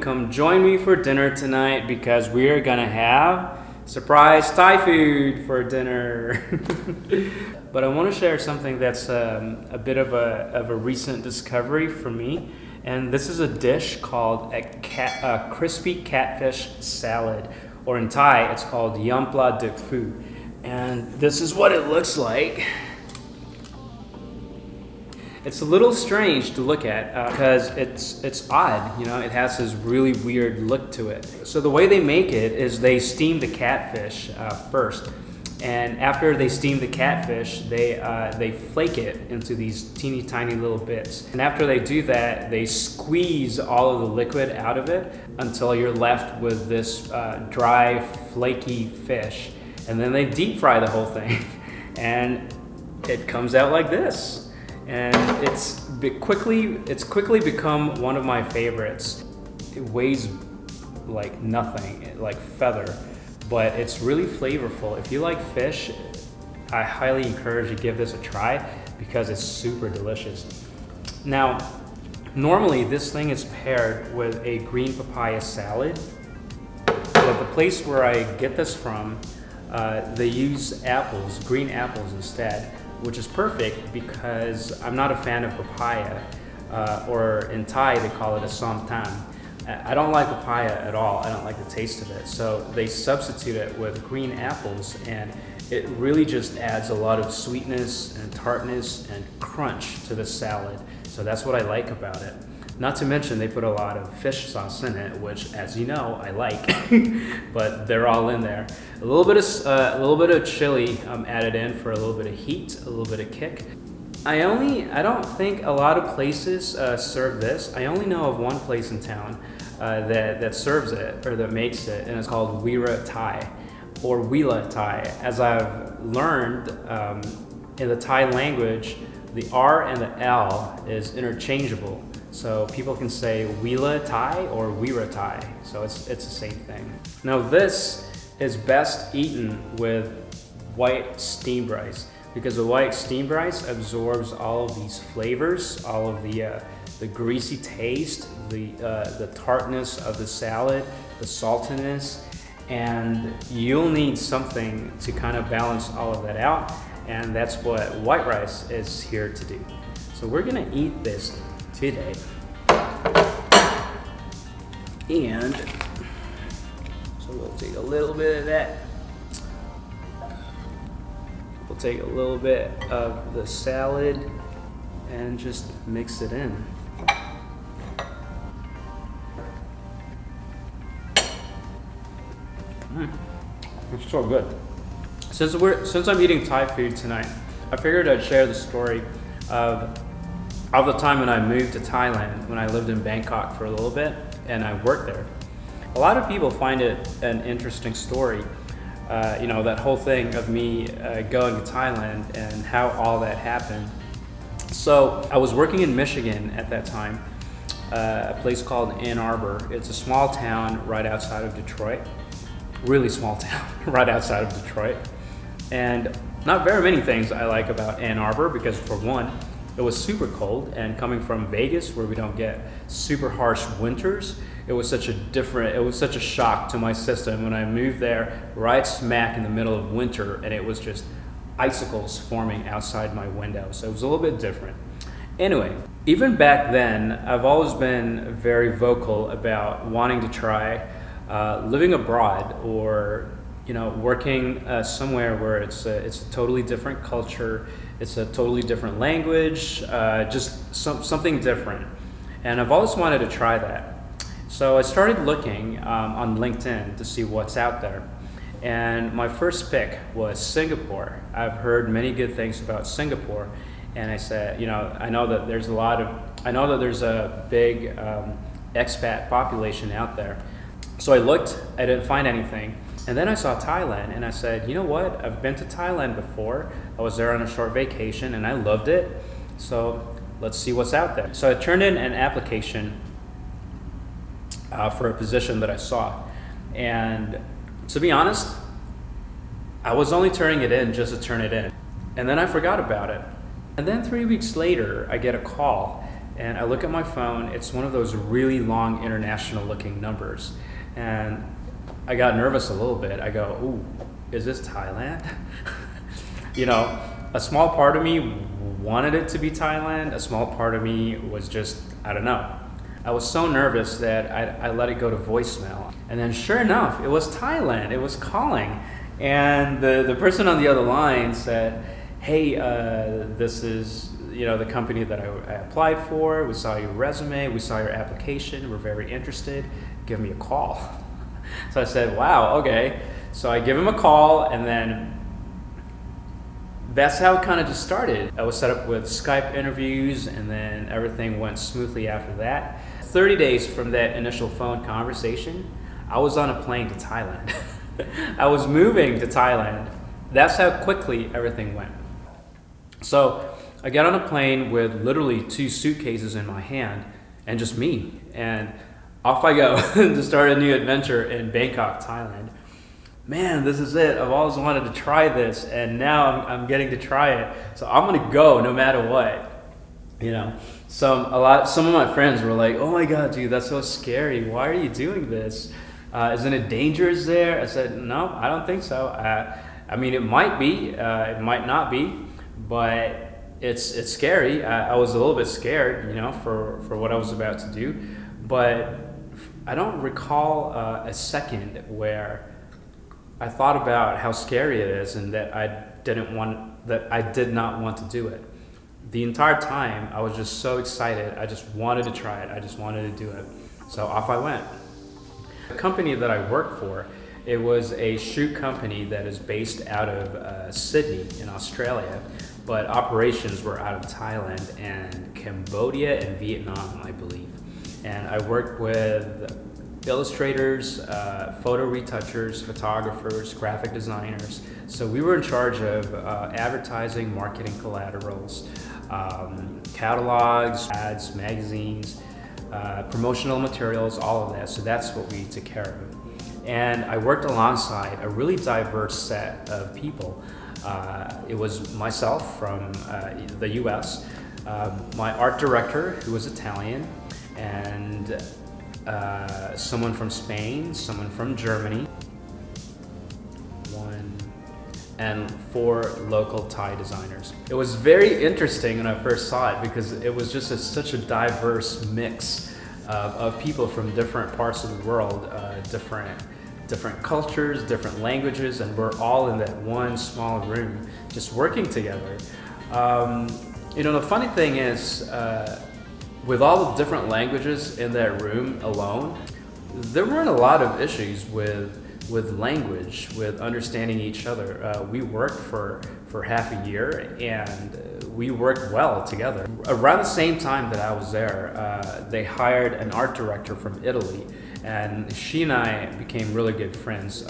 Come join me for dinner tonight because we are gonna have surprise Thai food for dinner. But I want to share something that's a bit of a recent discovery for me, and this is a dish called a crispy catfish salad, or in Thai it's called yam pla dik phu, and this is what it looks like. It's a little strange to look at because it's odd, you know, it has this really weird look to it. So the way they make it is they steam the catfish first, and after they steam the catfish, they flake it into these teeny tiny little bits. And after they do that, they squeeze all of the liquid out of it until you're left with this dry, flaky fish. And then they deep fry the whole thing, and it comes out like this. And it's quickly become one of my favorites. It weighs like nothing, like feather, but it's really flavorful. If you like fish, I highly encourage you to give this a try because it's super delicious. Now, normally this thing is paired with a green papaya salad, but the place where I get this from, they use green apples instead, which is perfect because I'm not a fan of papaya, or in Thai they call it a som tam. I don't like papaya at all. I don't like the taste of it. So they substitute it with green apples, and it really just adds a lot of sweetness and tartness and crunch to the salad. So that's what I like about it. Not to mention they put a lot of fish sauce in it, which, as you know, I like, but they're all in there. A little bit of chili added in for a little bit of heat, a little bit of kick. I don't think a lot of places serve this. I only know of one place in town that serves it, or that makes it, and it's called Wira Thai, or Wila Thai. As I've learned in the Thai language, the R and the L is interchangeable. So people can say Wila Thai or Wira Thai. So it's the same thing. Now this is best eaten with white steamed rice, because the white steamed rice absorbs all of these flavors, all of the greasy taste, the tartness of the salad, the saltiness, and you'll need something to kind of balance all of that out, and that's what white rice is here to do. So we're gonna eat this today, and so we'll take a little bit of that. We'll take a little bit of the salad and just mix it in. It's so good. Since I'm eating Thai food tonight, I figured I'd share the story of the time when I moved to Thailand, when I lived in Bangkok for a little bit and I worked there. A lot of people find it an interesting story, you know, that whole thing of me going to Thailand and how all that happened. So I was working in Michigan at that time, a place called Ann Arbor. It's a small town right outside of Detroit, really small town right outside of Detroit. And not very many things I like about Ann Arbor, because for one, it was super cold, and coming from Vegas where we don't get super harsh winters, it was such a shock to my system when I moved there right smack in the middle of winter, and it was just icicles forming outside my window. So it was a little bit different. Anyway, even back then, I've always been very vocal about wanting to try living abroad, or you know, working somewhere where it's a totally different culture, it's a totally different language, just something different. And I've always wanted to try that. So I started looking on LinkedIn to see what's out there. And my first pick was Singapore. I've heard many good things about Singapore. And I said, you know, I know that there's a big expat population out there. So I looked, I didn't find anything. And then I saw Thailand, and I said, you know what? I've been to Thailand before. I was there on a short vacation, and I loved it. So let's see what's out there. So I turned in an application for a position that I saw. And to be honest, I was only turning it in just to turn it in. And then I forgot about it. And then 3 weeks later, I get a call, and I look at my phone. It's one of those really long international looking numbers, and I got nervous a little bit. I go, ooh, is this Thailand? You know, a small part of me wanted it to be Thailand. A small part of me was just, I don't know. I was so nervous that I let it go to voicemail. And then sure enough, it was Thailand. It was calling. And the person on the other line said, hey, this is the company that I applied for. We saw your resume. We saw your application. We're very interested. Give me a call. So I said, wow, okay. So I give him a call, and then that's how it kind of just started. I was set up with Skype interviews, and then everything went smoothly after that. 30 days from that initial phone conversation, I was on a plane to Thailand. I was moving to Thailand. That's how quickly everything went. So I got on a plane with literally 2 suitcases in my hand and just me. And off I go to start a new adventure in Bangkok, Thailand. Man, this is it. I've always wanted to try this, and now I'm getting to try it. So I'm gonna go no matter what. Some of my friends were like, "Oh my God, dude, that's so scary. Why are you doing this? Isn't it dangerous there?" I said, "No, I don't think so. I mean, it might be, it might not be, but it's scary. I was a little bit scared, for what I was about to do, but I don't recall a second where I thought about how scary it is and that I did not want to do it. The entire time I was just so excited. I just wanted to try it. I just wanted to do it. So off I went. The company that I worked for, it was a shoe company that is based out of Sydney in Australia, but operations were out of Thailand and Cambodia and Vietnam, I believe. And I worked with illustrators, photo retouchers, photographers, graphic designers. So we were in charge of advertising, marketing collaterals, catalogs, ads, magazines, promotional materials, all of that. So that's what we took care of. And I worked alongside a really diverse set of people. It was myself from the US, my art director, who was Italian, and someone from Spain, someone from Germany, and 4 local Thai designers. It was very interesting when I first saw it because it was just such a diverse mix of people from different parts of the world, different cultures, different languages, and we're all in that one small room just working together. The funny thing is, with all the different languages in that room alone, there weren't a lot of issues with language, with understanding each other. We worked for half a year, and we worked well together. Around the same time that I was there, they hired an art director from Italy, and she and I became really good friends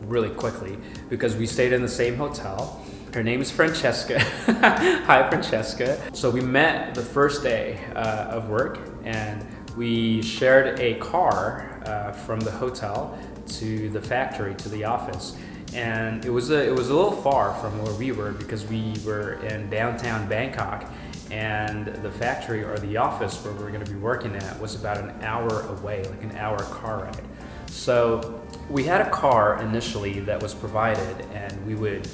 really quickly because we stayed in the same hotel. Her name is Francesca. Hi, Francesca. So we met the first day of work, and we shared a car from the hotel to the factory, to the office. And it was a little far from where we were because we were in downtown Bangkok, and the factory or the office where we were going to be working at was about an hour away, like an hour car ride. So we had a car initially that was provided, and we would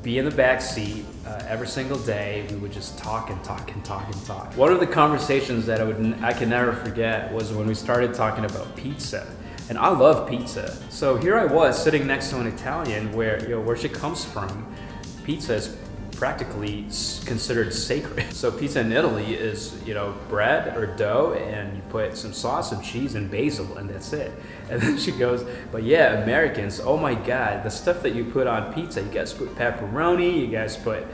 be in the back seat every single day. We would just talk and talk and talk and talk. One of the conversations that I can never forget was when we started talking about pizza. And I love pizza. So here I was sitting next to an Italian where she comes from, pizza is practically considered sacred. So pizza in Italy is, bread or dough, and you put some sauce and cheese and basil, and that's it. And then she goes, but yeah, Americans, oh my God, the stuff that you put on pizza, you guys put pepperoni, you guys put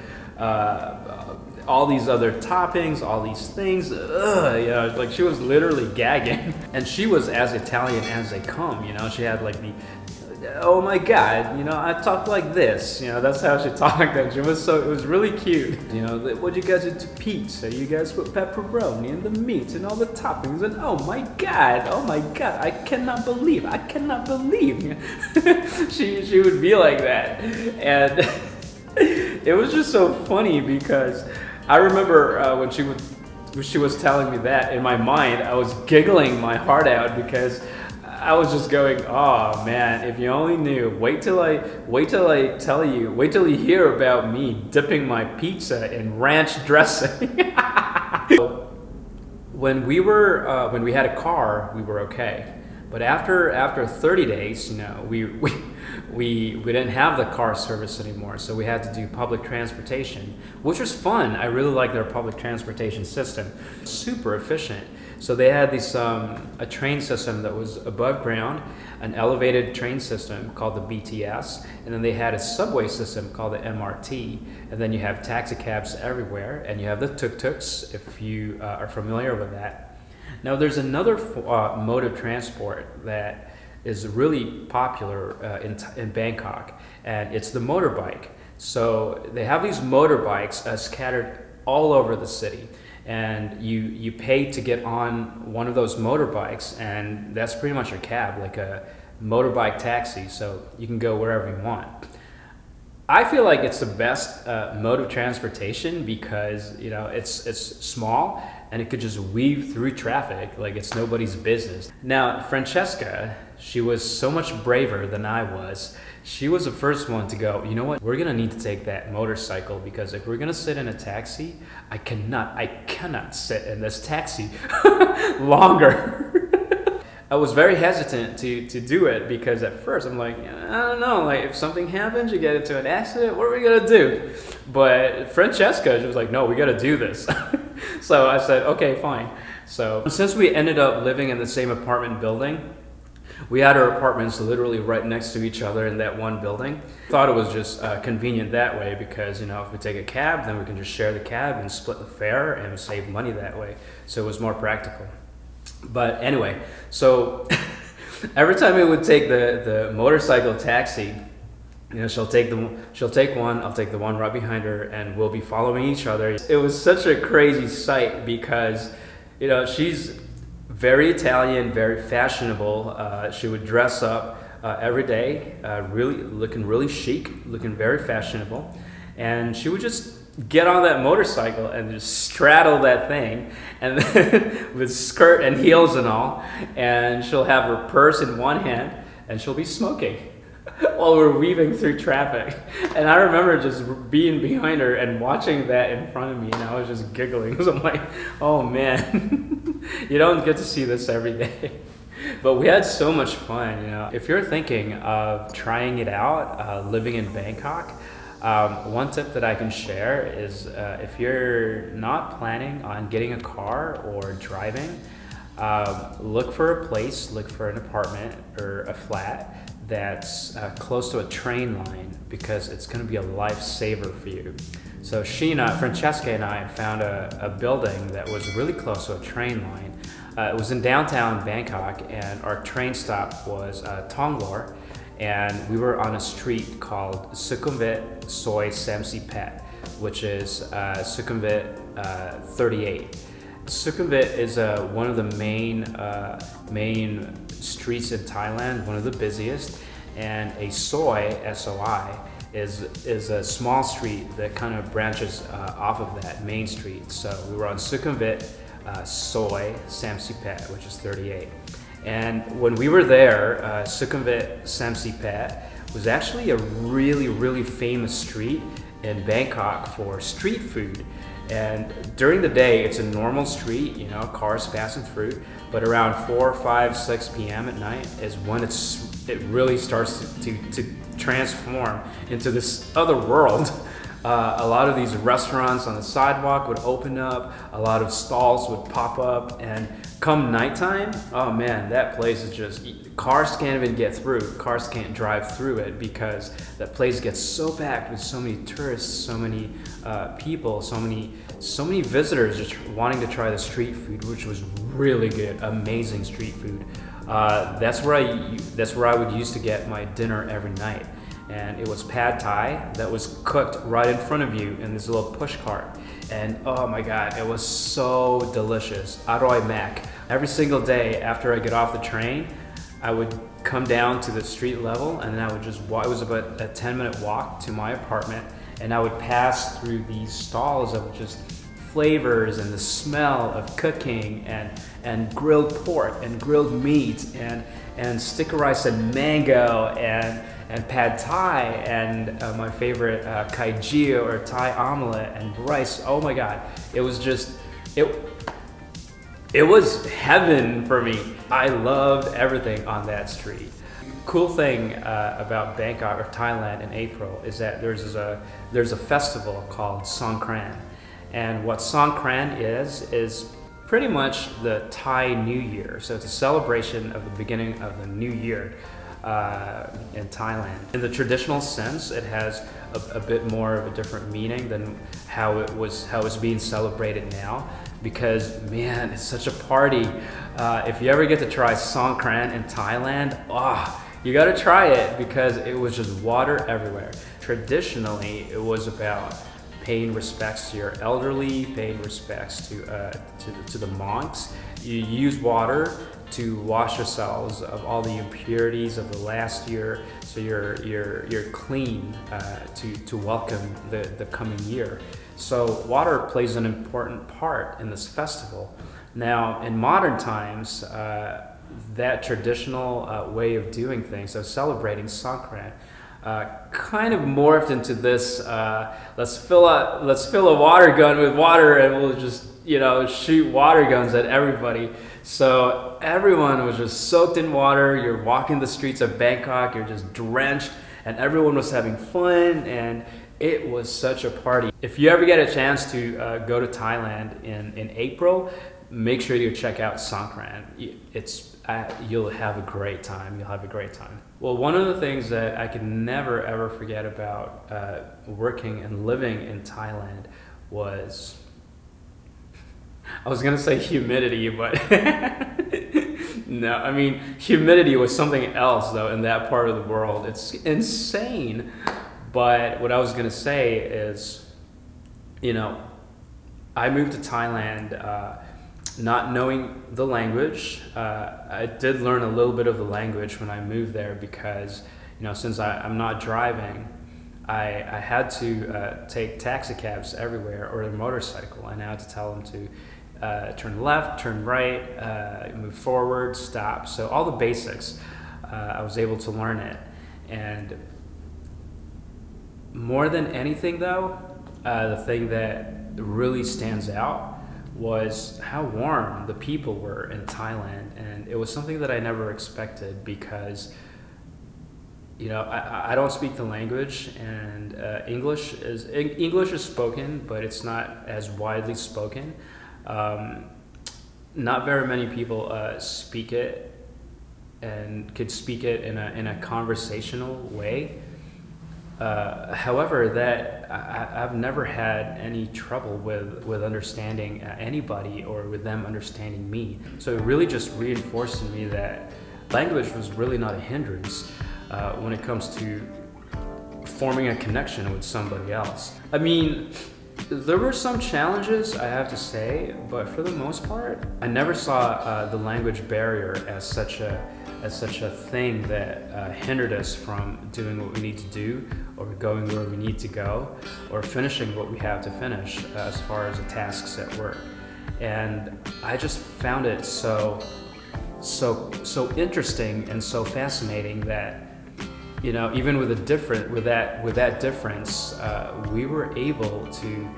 all these other toppings, all these things, like she was literally gagging. And she was as Italian as they come, she had like oh my God, I talk like this, that's how she talked, and it was really cute. What you guys do to pizza? You guys put pepperoni and the meat and all the toppings, and oh my God, I cannot believe. she would be like that, and it was just so funny because I remember when she would she was telling me that, in my mind, I was giggling my heart out because I was just going, oh man, if you only knew. Wait till I tell you. Wait till you hear about me dipping my pizza in ranch dressing. When we had a car, we were okay. But after 30 days, you know, we didn't have the car service anymore, so we had to do public transportation, which was fun. I really like their public transportation system, super efficient. So they had a train system that was above ground, an elevated train system called the BTS, and then they had a subway system called the MRT, and then you have taxi cabs everywhere, and you have the tuk-tuks, if you are familiar with that. Now there's another mode of transport that is really popular in Bangkok, and it's the motorbike. So they have these motorbikes scattered all over the city, and you pay to get on one of those motorbikes, and that's pretty much your cab, like a motorbike taxi, so you can go wherever you want. I feel like it's the best mode of transportation because, you know, it's small and it could just weave through traffic like it's nobody's business. Now, Francesca, she was so much braver than I was. She was the first one to go, you know what, we're gonna need to take that motorcycle because if we're gonna sit in a taxi, I cannot sit in this taxi longer. I was very hesitant to do it because at first I'm like, I don't know, like if something happens, you get into an accident, what are we gonna do? But Francesca, she was like, no, we gotta do this. So I said, okay, fine. So since we ended up living in the same apartment building, we had our apartments literally right next to each other in that one building. Thought it was just convenient that way because, you know, if we take a cab, then we can just share the cab and split the fare and save money that way. So it was more practical. But anyway, so every time we would take the motorcycle taxi, you know, she'll take one, I'll take the one right behind her, and we'll be following each other. It was such a crazy sight because, you know, she's very Italian, very fashionable. She would dress up every day, looking really chic, looking very fashionable, and she would just get on that motorcycle and just straddle that thing, and then with skirt and heels and all, and she'll have her purse in one hand and she'll be smoking while we're weaving through traffic. And I remember just being behind her and watching that in front of me, and I was just giggling because I'm like, oh man, you don't get to see this every day. But we had so much fun, you know. If you're thinking of trying it out, living in Bangkok, one tip that I can share is if you're not planning on getting a car or driving, look for a place, look for an apartment or a flat that's close to a train line because it's going to be a lifesaver for you. So Francesca and I found a building that was really close to a train line. It was in downtown Bangkok, and our train stop was Tongloor. And we were on a street called Sukhumvit Soi Samsi Pet, which is Sukhumvit 38. Sukhumvit is one of the main streets in Thailand, one of the busiest, and a Soi, S-O-I, is a small street that kind of branches off of that main street. So we were on Sukhumvit Soi Samsi Pet, which is 38. And when we were there, Sukhumvit Samsi Pet was actually a really, really famous street in Bangkok for street food. And during the day, it's a normal street, you know, cars passing through. But around 4, 5, 6 p.m. at night is when it really starts to transform into this other world. A lot of these restaurants on the sidewalk would open up, a lot of stalls would pop up, and come nighttime, oh man, that place is just, cars can't even get through, cars can't drive through it because that place gets so packed with so many tourists, so many people, so many visitors just wanting to try the street food, which was really good, amazing street food. That's where I would used to get my dinner every night. And it was pad thai that was cooked right in front of you in this little push cart. And oh my God, it was so delicious. Aroy Mak. Every single day after I get off the train, I would come down to the street level and then I would just walk. It was about a 10-minute walk to my apartment, and I would pass through these stalls that were just flavors and the smell of cooking and grilled pork and grilled meat and sticker rice and mango and pad thai and my favorite kai jio or Thai omelet and rice. Oh my God, it was just, it was heaven for me. I loved everything on that street. Cool thing about Bangkok or Thailand in April is that there's a festival called Songkran, and what Songkran is pretty much the Thai New Year. So it's a celebration of the beginning of the new year in Thailand. In the traditional sense, it has a bit more of a different meaning than how it's being celebrated now, because man, it's such a party. If you ever get to try Songkran in Thailand, you gotta try it, because it was just water everywhere. Traditionally, it was about paying respects to your elderly, paying respects to the monks. You use water to wash yourselves of all the impurities of the last year, so you're clean to welcome the coming year. So water plays an important part in this festival. Now, in modern times, that traditional way of doing things, of celebrating Songkran, kind of morphed into this, let's fill a water gun with water and we'll just, shoot water guns at everybody. So everyone was just soaked in water. You're walking the streets of Bangkok, you're just drenched, and everyone was having fun, and it was such a party. If you ever get a chance to go to Thailand in April, make sure you check out Songkran. You'll have a great time. You'll have a great time. Well, one of the things that I can never ever forget about working and living in Thailand was, I was gonna say humidity, but no, I mean, humidity was something else though in that part of the world. It's insane. But what I was gonna say is, I moved to Thailand not knowing the language. I did learn a little bit of the language when I moved there, because since I'm not driving, I had to take taxi cabs everywhere, or a motorcycle, and I had to tell them to turn left, turn right, move forward, stop. So all the basics, I was able to learn it. And more than anything though, the thing that really stands out was how warm the people were in Thailand. And it was something that I never expected, because I don't speak the language, and English is spoken, but it's not as widely spoken. Not very many people speak it and could speak it in a conversational way. However, I've never had any trouble with understanding anybody, or with them understanding me. So it really just reinforced in me that language was really not a hindrance when it comes to forming a connection with somebody else. I mean, there were some challenges, I have to say, but for the most part, I never saw the language barrier as such a thing that hindered us from doing what we need to do, or going where we need to go, or finishing what we have to finish as far as the tasks at work. And I just found it so interesting and so fascinating that, even with that difference, we were able to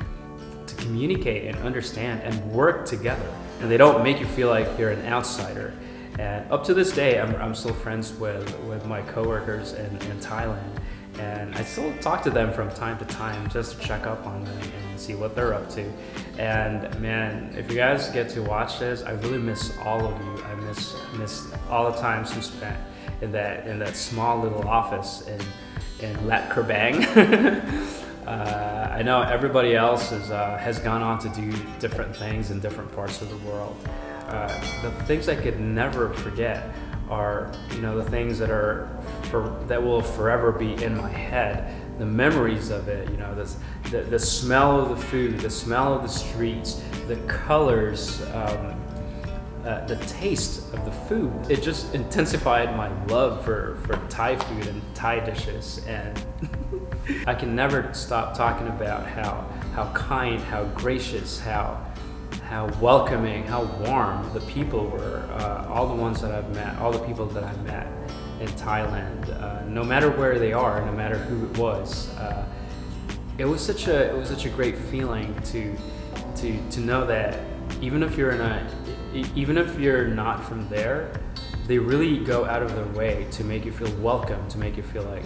communicate and understand and work together. And they don't make you feel like you're an outsider. And up to this day, I'm still friends with my coworkers in Thailand, and I still talk to them from time to time just to check up on them and see what they're up to. And man, if you guys get to watch this, I really miss all of you. I miss all the times we spent in that small little office in Lat Krabang. I know everybody else has gone on to do different things in different parts of the world. The things I could never forget are, the things that will forever be in my head. The memories of it, the smell of the food, the smell of the streets, the colors, the taste of the food. It just intensified my love for Thai food and Thai dishes. And I can never stop talking about how how kind, how gracious, how welcoming, how warm the people were. All the ones that I've met, all the people that I've met in Thailand, no matter where they are, no matter who it was, it was such a great feeling to know that even if you're not from there, they really go out of their way to make you feel welcome, to make you feel like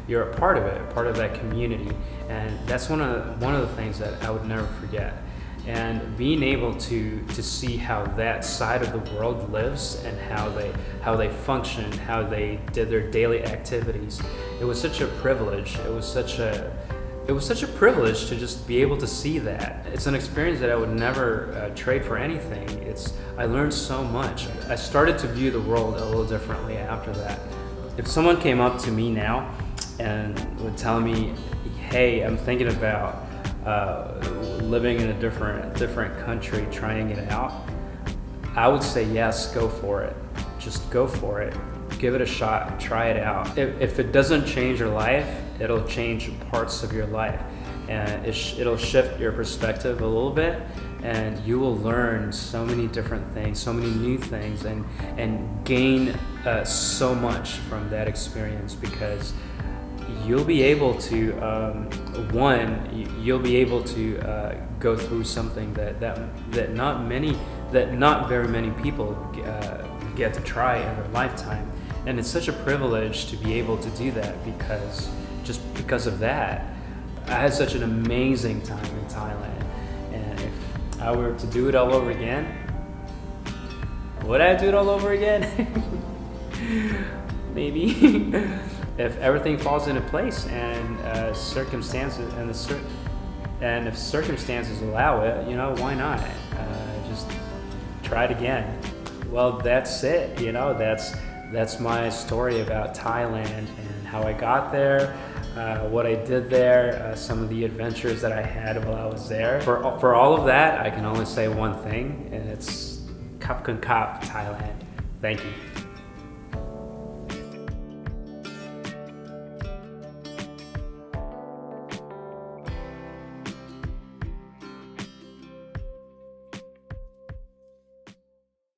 you're a part of it, a part of that community. And that's one of the things that I would never forget. And being able to see how that side of the world lives and how they function, how they did their daily activities, it was such a privilege. It was such a privilege to just be able to see that. It's an experience that I would never trade for anything. I learned so much. I started to view the world a little differently after that. If someone came up to me now and would tell me, hey, I'm thinking about living in a different country, trying it out, I would say yes, go for it. Just go for it. Give it a shot, try it out. If it doesn't change your life, it'll change parts of your life, and it'll shift your perspective a little bit, and you will learn so many different things, so many new things, and gain so much from that experience, because you'll be able to you'll be able to go through something that not very many people get to try in their lifetime. And it's such a privilege to be able to do that, because of that, I had such an amazing time in Thailand. And if I were to do it all over again, would I do it all over again? Maybe. If everything falls into place and circumstances and if circumstances allow it, why not? Just try it again. Well, that's it. That's my story about Thailand and how I got there, what I did there, some of the adventures that I had while I was there. For all of that, I can only say one thing, and it's Kap Kun Kap, Thailand. Thank you.